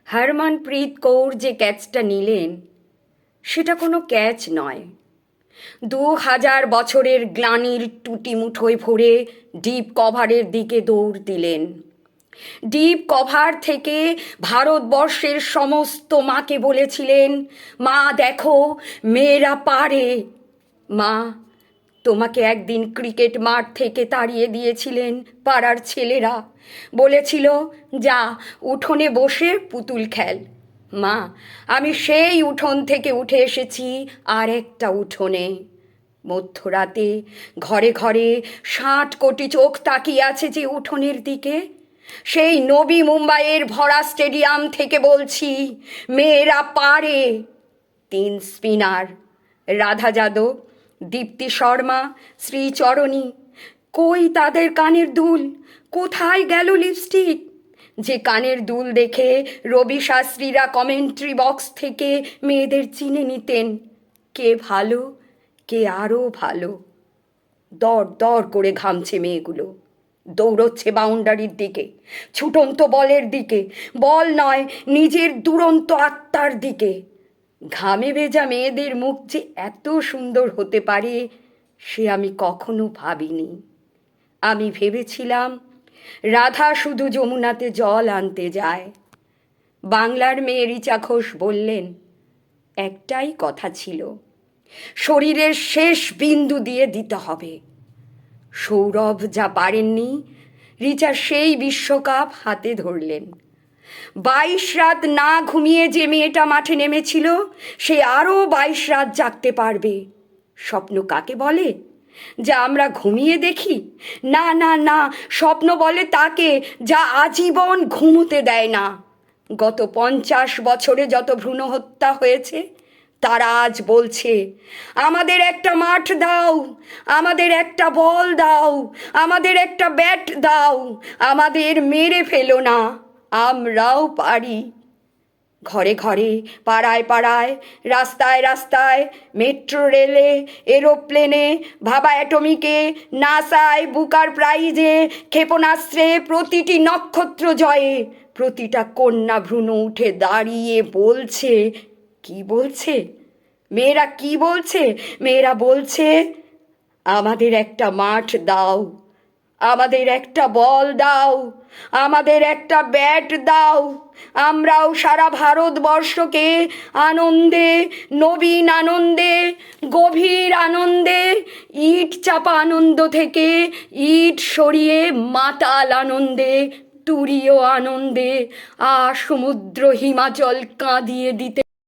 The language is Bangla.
হরমনপ্রীত কৌর যে ক্যাচটা নিলেন সেটা কোনো ক্যাচ নয়। 2000 বছরের গ্লানির টুটি মুঠোয় ভরে ডিপ কভারের দিকে দৌড় দিলেন। ডিপ কভার থেকে ভারতবর্ষের সমস্ত মাকে বলেছিলেন, মা দেখো, মেয়েরা পারে। মা, তোমাকে একদিন ক্রিকেট মাঠ থেকে তাড়িয়ে দিয়েছিলেন পাড়ার ছেলেরা, বলেছিল যা উঠোনে বসে পুতুল খেল। মা, আমি সেই উঠোন থেকে উঠে এসেছি আর একটা উঠোনে। মধ্যরাতে ঘরে ঘরে 60 কোটি চোখ তাকিয়ে আছে যে উঠোনের দিকে, সেই নবী মুম্বাইয়ের ভরা স্টেডিয়াম থেকে বলছি, মেয়েরা পারে। 3 স্পিনার, রাধা যাদব, দীপ্তি শর্মা, শ্রীচরণী, কই তাদের কানের দুল? কোথায় গেল লিপস্টিক? যে কানের দুল দেখে রবি শাস্ত্রীরা কমেন্ট্রি বক্স থেকে মেয়েদের চিনে নিতেন কে ভালো, কে আরও ভালো। দর দর করে ঘামছে মেয়েগুলো, দৌড়চ্ছে বাউন্ডারির দিকে, ছুটন্ত বলের দিকে, বল নয় নিজের দুরন্ত আত্মার দিকে। ঘামে ভেজা মেয়েদের মুখ যে এত সুন্দর হতে পারে সে আমি কখনো ভাবিনি। আমি ভেবেছিলাম রাধা শুধু যমুনাতে জল আনতে যায়। বাংলার মেয়ে রিচা ঘোষ বললেন, একটাই কথা ছিল, শরীরের শেষ বিন্দু দিয়ে দিতে হবে। সৌরভ যা পারেননি, রিচা সেই বিশ্বকাপ হাতে ধরলেন। 22 রাত না ঘুমিয়ে যে মেয়েটা মাঠে নেমেছিল সে আরও 22 রাত জাগতে পারবে। স্বপ্ন কাকে বলে? যা আমরা ঘুমিয়ে দেখি? না না না, স্বপ্ন বলে তাকে যা আজীবন ঘুমোতে দেয় না। গত 50 বছরে যত ভ্রূণ হত্যা হয়েছে তারা আজ বলছে, আমাদের একটা মাঠ দাও, আমাদের একটা বল দাও, আমাদের একটা ব্যাট দাও, আমাদের মেরে ফেলো না, আমরাও পারি। ঘরে ঘরে, পাড়ায় পাড়ায়, রাস্তায় রাস্তায়, মেট্রো রেলে, এরোপ্লেনে, ভাবা অ্যাটমিকে, নাসায়, বুকার প্রাইজে, ক্ষেপণাস্ত্রে, প্রতিটি নক্ষত্র জয়ে প্রতিটা কন্যা ভ্রূণ উঠে দাঁড়িয়ে বলছে, কি বলছে? মেয়েরা কি বলছে? মেয়েরা বলছে, আমাদের একটা মাঠ দাও, আমাদের একটা বল দাও, আমাদের একটা ব্যাট দাও, আমরাও সারা ভারতবর্ষকে আনন্দে, নবীন আনন্দে, গভীর আনন্দে, ইট চাপা আনন্দ থেকে ইট সরিয়ে মাতাল আনন্দে, তুরীয় আনন্দে, সমুদ্র হিমাচল কাঁদিয়ে দিতে